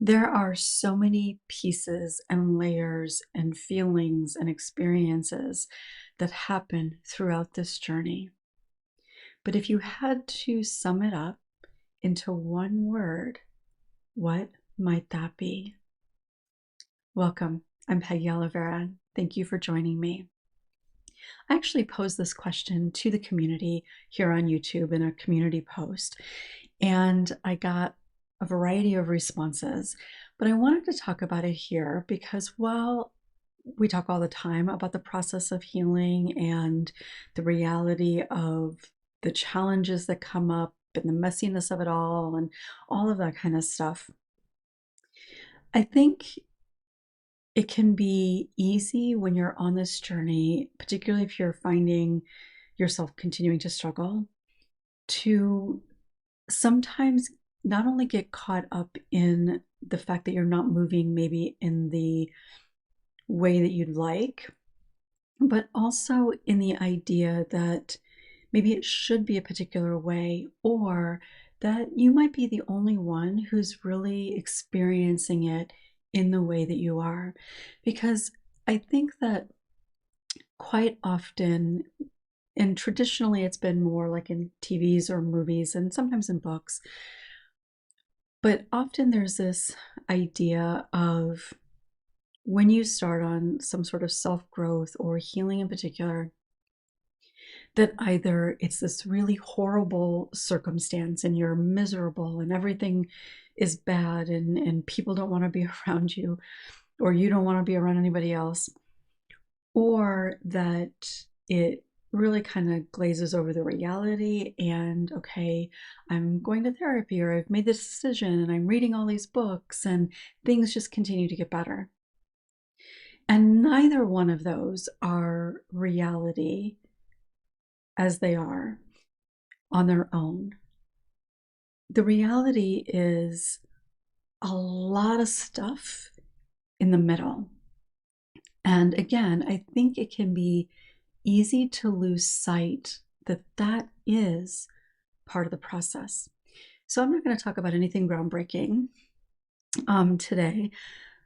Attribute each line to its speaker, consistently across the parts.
Speaker 1: There are so many pieces and layers and feelings and experiences that happen throughout this journey. But if you had to sum it up into one word, what might that be? Welcome. I'm Peggy Oliveira. Thank you for joining me. I actually posed this question to the community here on YouTube in a community post, and I got a variety of responses. But I wanted to talk about it here because while we talk all the time about the process of healing and the reality of the challenges that come up and the messiness of it all and all of that kind of stuff, I think it can be easy when you're on this journey, particularly if you're finding yourself continuing to struggle, to sometimes not only get caught up in the fact that you're not moving maybe in the way that you'd like, but also in the idea that maybe it should be a particular way, or that you might be the only one who's really experiencing it in the way that you are. Because I think that quite often, and traditionally it's been more like in TVs or movies and sometimes in books, but often there's this idea of when you start on some sort of self growth or healing in particular, that either it's this really horrible circumstance and you're miserable and everything is bad and people don't want to be around you or you don't want to be around anybody else, or that it really kind of glazes over the reality and okay, I'm going to therapy or I've made this decision and I'm reading all these books and things just continue to get better. And neither one of those are reality as they are on their own. The reality is a lot of stuff in the middle. And again, I think it can be easy to lose sight that that is part of the process. So I'm not going to talk about anything groundbreaking today.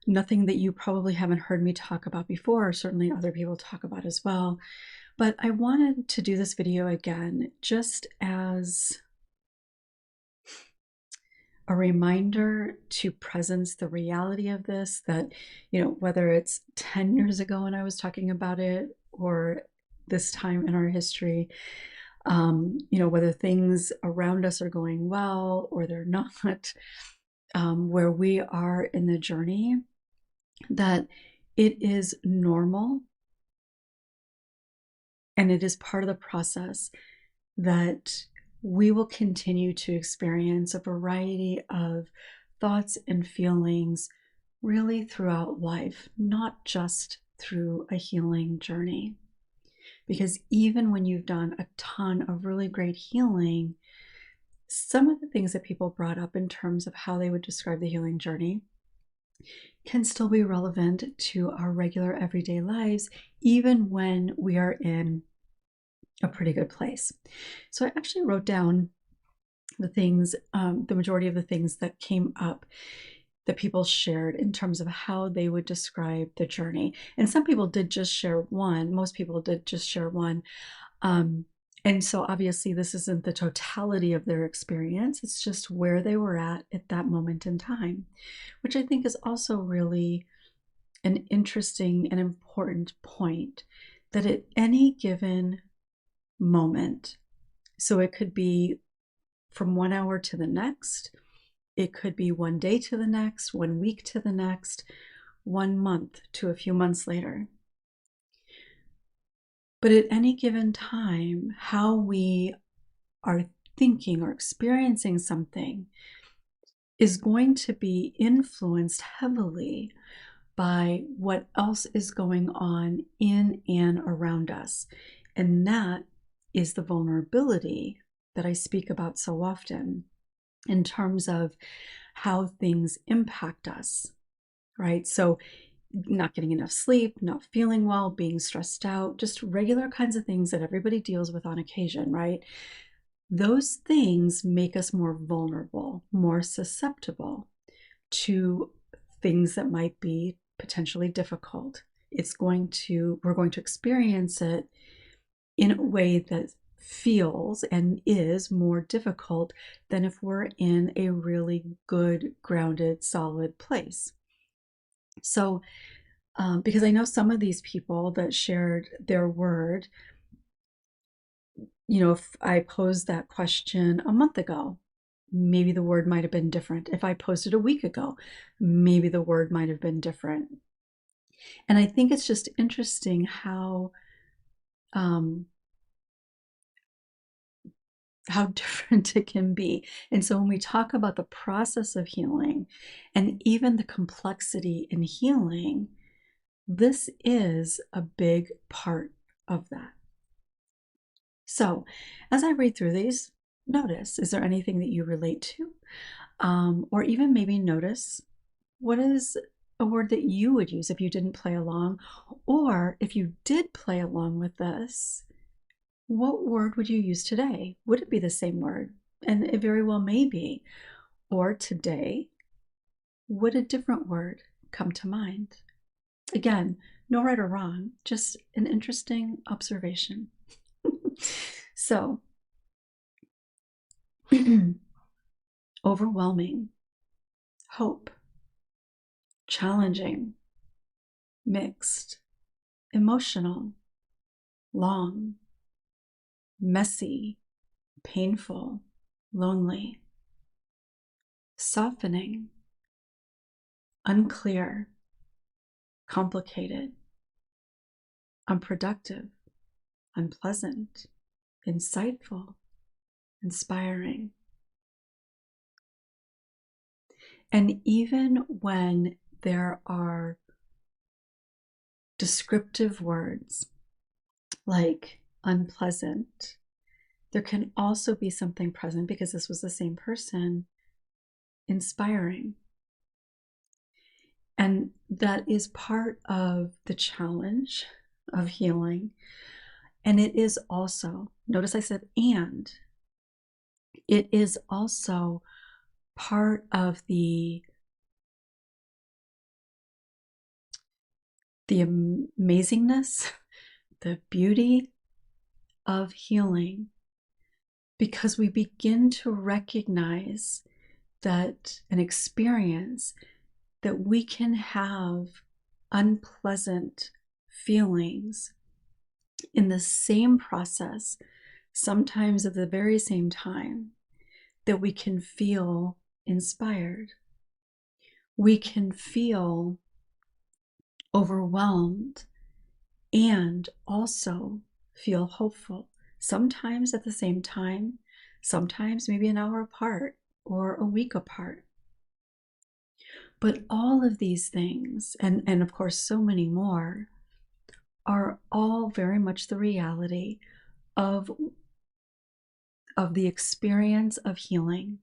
Speaker 1: Nothing that you probably haven't heard me talk about before, or certainly other people talk about as well. But I wanted to do this video again just as a reminder to presence the reality of this, that, whether it's 10 years ago when I was talking about it or this time in our history, whether things around us are going well or they're not, where we are in the journey, that it is normal and it is part of the process that we will continue to experience a variety of thoughts and feelings really throughout life, not just through a healing journey. Because even when you've done a ton of really great healing, some of the things that people brought up in terms of how they would describe the healing journey can still be relevant to our regular everyday lives, even when we are in a pretty good place. So I actually wrote down the things, the majority of the things that came up that people shared in terms of how they would describe the journey. And some people did just share one. Most people did just share one. And so obviously this isn't the totality of their experience. It's just where they were at that moment in time, which I think is also really an interesting and important point, that at any given moment, so it could be from 1 hour to the next, it could be one day to the next, 1 week to the next, 1 month to a few months later. But at any given time, how we are thinking or experiencing something is going to be influenced heavily by what else is going on in and around us. And that is the vulnerability that I speak about so often in terms of how things impact us, right? So not getting enough sleep, not feeling well, being stressed out, just regular kinds of things that everybody deals with on occasion, right? Those things make us more vulnerable, more susceptible, to things that might be potentially difficult. We're going to experience it in a way that feels and is more difficult than if we're in a really good, grounded, solid place. So, because I know some of these people that shared their word, if I posed that question a month ago, maybe the word might have been different. If I posted a week ago, maybe the word might have been different. And I think it's just interesting how different it can be. And so when we talk about the process of healing and even the complexity in healing, this is a big part of that. So as I read through these, notice, is there anything that you relate to? Or even maybe notice, what is a word that you would use if you didn't play along? Or if you did play along with this, what word would you use today? Would it be the same word? And it very well may be. Or today, would a different word come to mind? Again, no right or wrong, just an interesting observation. So, overwhelming, hope, challenging, mixed, emotional, long, messy, painful, lonely, softening, unclear, complicated, unproductive, unpleasant, insightful, inspiring. And even when there are descriptive words like unpleasant, there can also be something present, because this was the same person, inspiring. And that is part of the challenge of healing. And it is also, notice I said and, it is also part of the amazingness, the beauty of healing, because we begin to recognize that an experience that we can have unpleasant feelings in the same process, sometimes at the very same time, that we can feel inspired. We can feel overwhelmed and also feel hopeful, sometimes at the same time, sometimes maybe an hour apart or a week apart. But all of these things, and of course so many more, are all very much the reality of the experience of healing.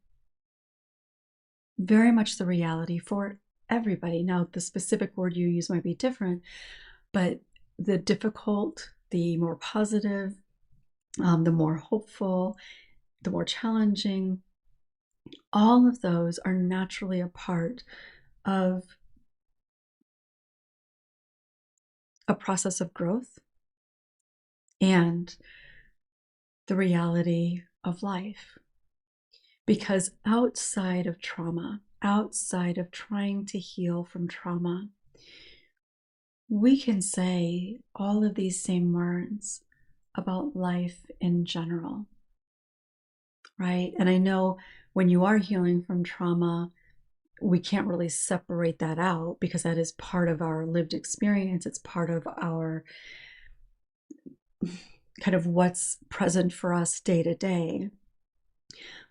Speaker 1: Very much the reality for everybody. Now, the specific word you use might be different, but the difficult, the more positive, the more hopeful, the more challenging, all of those are naturally a part of a process of growth and the reality of life. Because outside of trauma, outside of trying to heal from trauma, we can say all of these same words about life in general, right? And I know when you are healing from trauma, we can't really separate that out, because that is part of our lived experience. It's part of our kind of what's present for us day to day.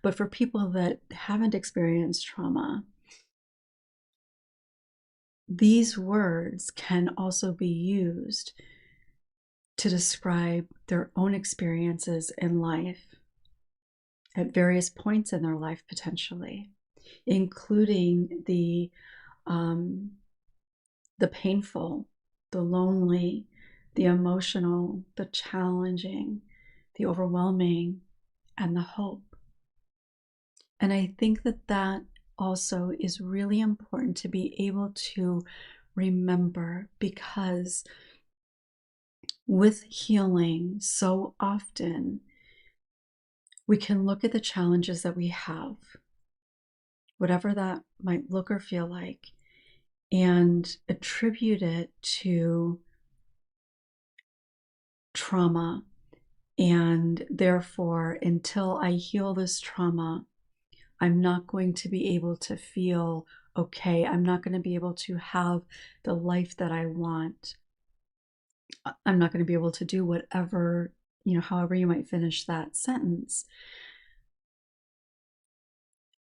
Speaker 1: But for people that haven't experienced trauma, these words can also be used to describe their own experiences in life at various points in their life, potentially, including the painful, the lonely, the emotional, the challenging, the overwhelming, and the hope. And I think that also is really important to be able to remember, because with healing, so often we can look at the challenges that we have, whatever that might look or feel like, and attribute it to trauma. And therefore, until I heal this trauma, I'm not going to be able to feel okay. I'm not going to be able to have the life that I want. I'm not going to be able to do whatever, however you might finish that sentence.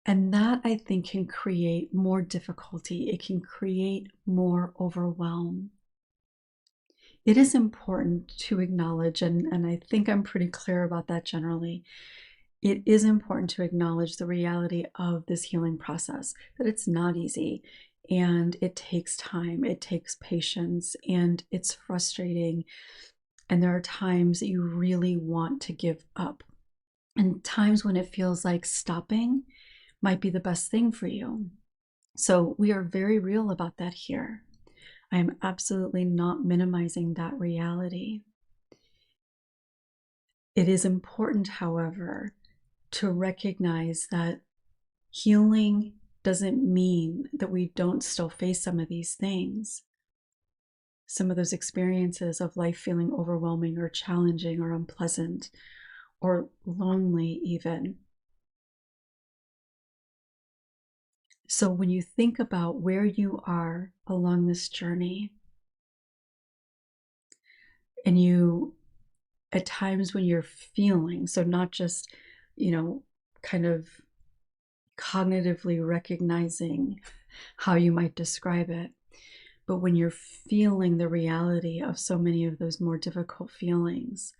Speaker 1: And that, I think, can create more difficulty. It can create more overwhelm. It is important to acknowledge, and I think I'm pretty clear about that generally. It is important to acknowledge the reality of this healing process, that it's not easy, and it takes time, it takes patience, and it's frustrating. And there are times that you really want to give up, and times when it feels like stopping might be the best thing for you. So we are very real about that here. I am absolutely not minimizing that reality. It is important, however, to recognize that healing doesn't mean that we don't still face some of these things, some of those experiences of life feeling overwhelming or challenging or unpleasant or lonely even. So when you think about where you are along this journey, and you, at times when you're feeling, so not just, kind of cognitively recognizing how you might describe it, but when you're feeling the reality of so many of those more difficult feelings,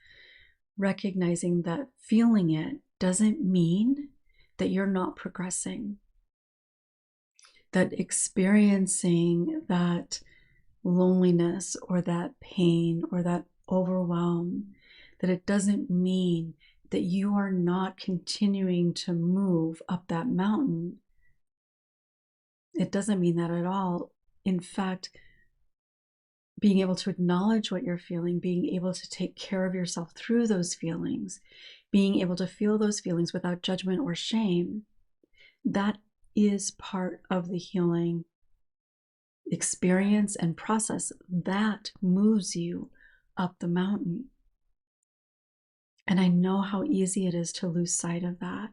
Speaker 1: recognizing that feeling it doesn't mean that you're not progressing, that experiencing that loneliness or that pain or that overwhelm, that it doesn't mean that you are not continuing to move up that mountain. It doesn't mean that at all. In fact, being able to acknowledge what you're feeling, being able to take care of yourself through those feelings, being able to feel those feelings without judgment or shame, that is part of the healing experience and process that moves you up the mountain. And I know how easy it is to lose sight of that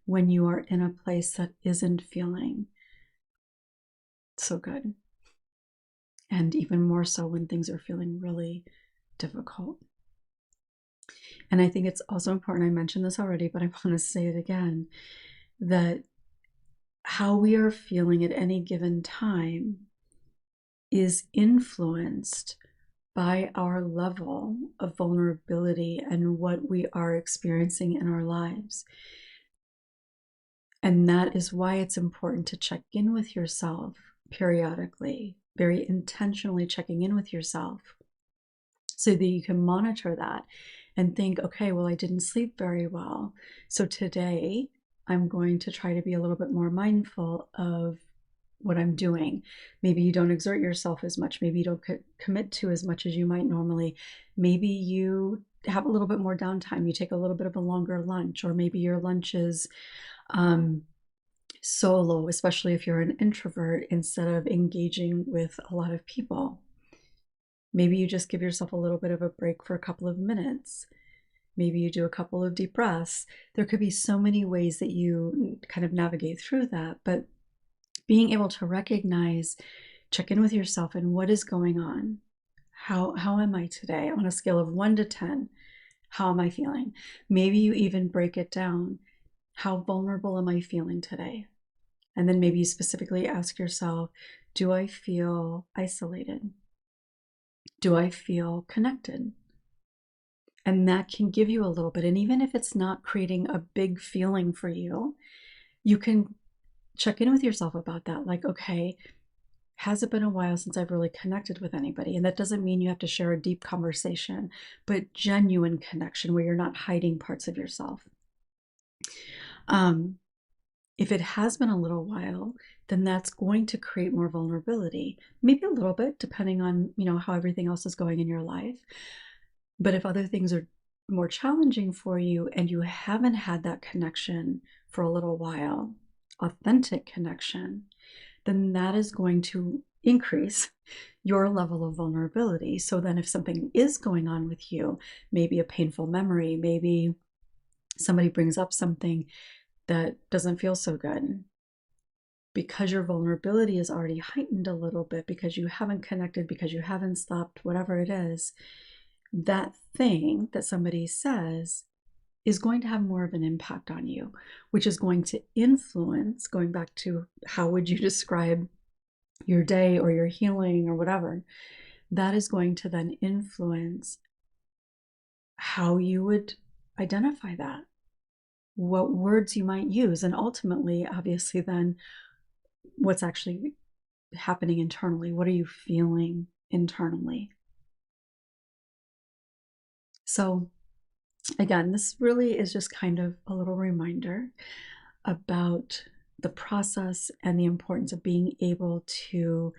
Speaker 1: when you are in a place that isn't feeling so good. And even more so when things are feeling really difficult. And I think it's also important, I mentioned this already, but I want to say it again, that how we are feeling at any given time is influenced by our level of vulnerability and what we are experiencing in our lives. And that is why it's important to check in with yourself periodically, very intentionally checking in with yourself so that you can monitor that and think, okay, well, I didn't sleep very well. So today I'm going to try to be a little bit more mindful of what I'm doing. Maybe you don't exert yourself as much. Maybe you don't commit to as much as you might normally. Maybe you have a little bit more downtime. You take a little bit of a longer lunch, or maybe your lunch is solo, especially if you're an introvert, instead of engaging with a lot of people. Maybe you just give yourself a little bit of a break for a couple of minutes. Maybe you do a couple of deep breaths. There could be so many ways that you kind of navigate through that, but being able to recognize, check in with yourself and what is going on. How am I today? On a scale of 1 to 10, how am I feeling? Maybe you even break it down. How vulnerable am I feeling today? And then maybe you specifically ask yourself, do I feel isolated? Do I feel connected? And that can give you a little bit. And even if it's not creating a big feeling for you, you can check in with yourself about that. Like, okay, has it been a while since I've really connected with anybody? And that doesn't mean you have to share a deep conversation, but genuine connection where you're not hiding parts of yourself. If it has been a little while, then that's going to create more vulnerability, maybe a little bit, depending on, how everything else is going in your life. But if other things are more challenging for you and you haven't had that connection for a little while, authentic connection, then that is going to increase your level of vulnerability. So then if something is going on with you, maybe a painful memory, maybe somebody brings up something that doesn't feel so good, because your vulnerability is already heightened a little bit, because you haven't connected, because you haven't stopped, whatever it is, that thing that somebody says is going to have more of an impact on you, which is going to influence, going back to how would you describe your day or your healing or whatever, that is going to then influence how you would identify that, what words you might use, and ultimately, obviously, then what's actually happening internally. What are you feeling internally? So again, this really is just kind of a little reminder about the process and the importance of being able to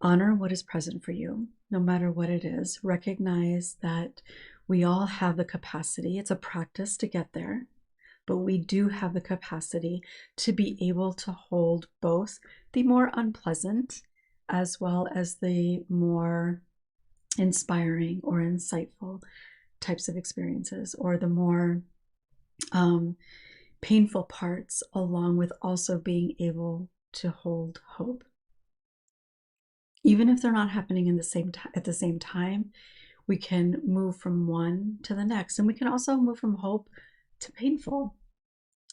Speaker 1: honor what is present for you, no matter what it is. Recognize that we all have the capacity. It's a practice to get there, but we do have the capacity to be able to hold both the more unpleasant as well as the more inspiring or insightful types of experiences, or the more painful parts, along with also being able to hold hope. Even if they're not happening at the same time, we can move from one to the next, and we can also move from hope to painful.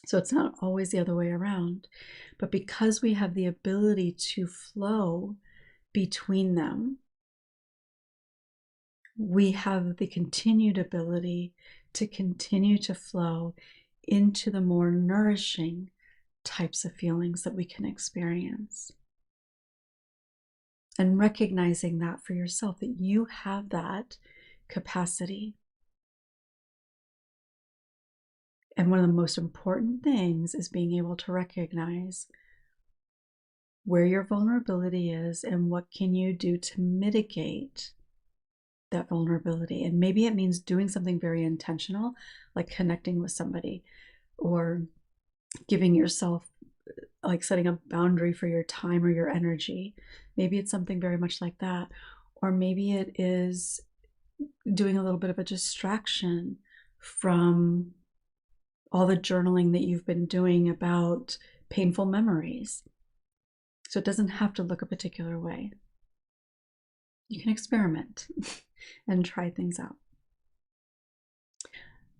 Speaker 1: So it's not always the other way around. But because we have the ability to flow between them, we have the continued ability to continue to flow into the more nourishing types of feelings that we can experience. And recognizing that for yourself, that you have that capacity. And one of the most important things is being able to recognize where your vulnerability is and what can you do to mitigate that vulnerability. And maybe it means doing something very intentional, like connecting with somebody, or giving yourself, like setting a boundary for your time or your energy. Maybe it's something very much like that. Or maybe it is doing a little bit of a distraction from all the journaling that you've been doing about painful memories. So it doesn't have to look a particular way. You can experiment and try things out.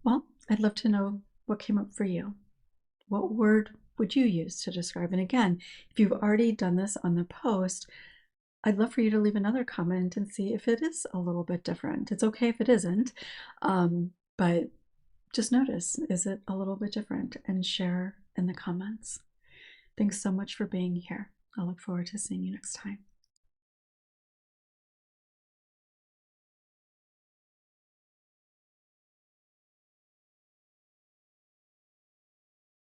Speaker 1: Well, I'd love to know what came up for you. What word would you use to describe? And again, if you've already done this on the post, I'd love for you to leave another comment and see if it is a little bit different. It's okay if it isn't, but just notice, is it a little bit different? And share in the comments. Thanks so much for being here. I look forward to seeing you next time.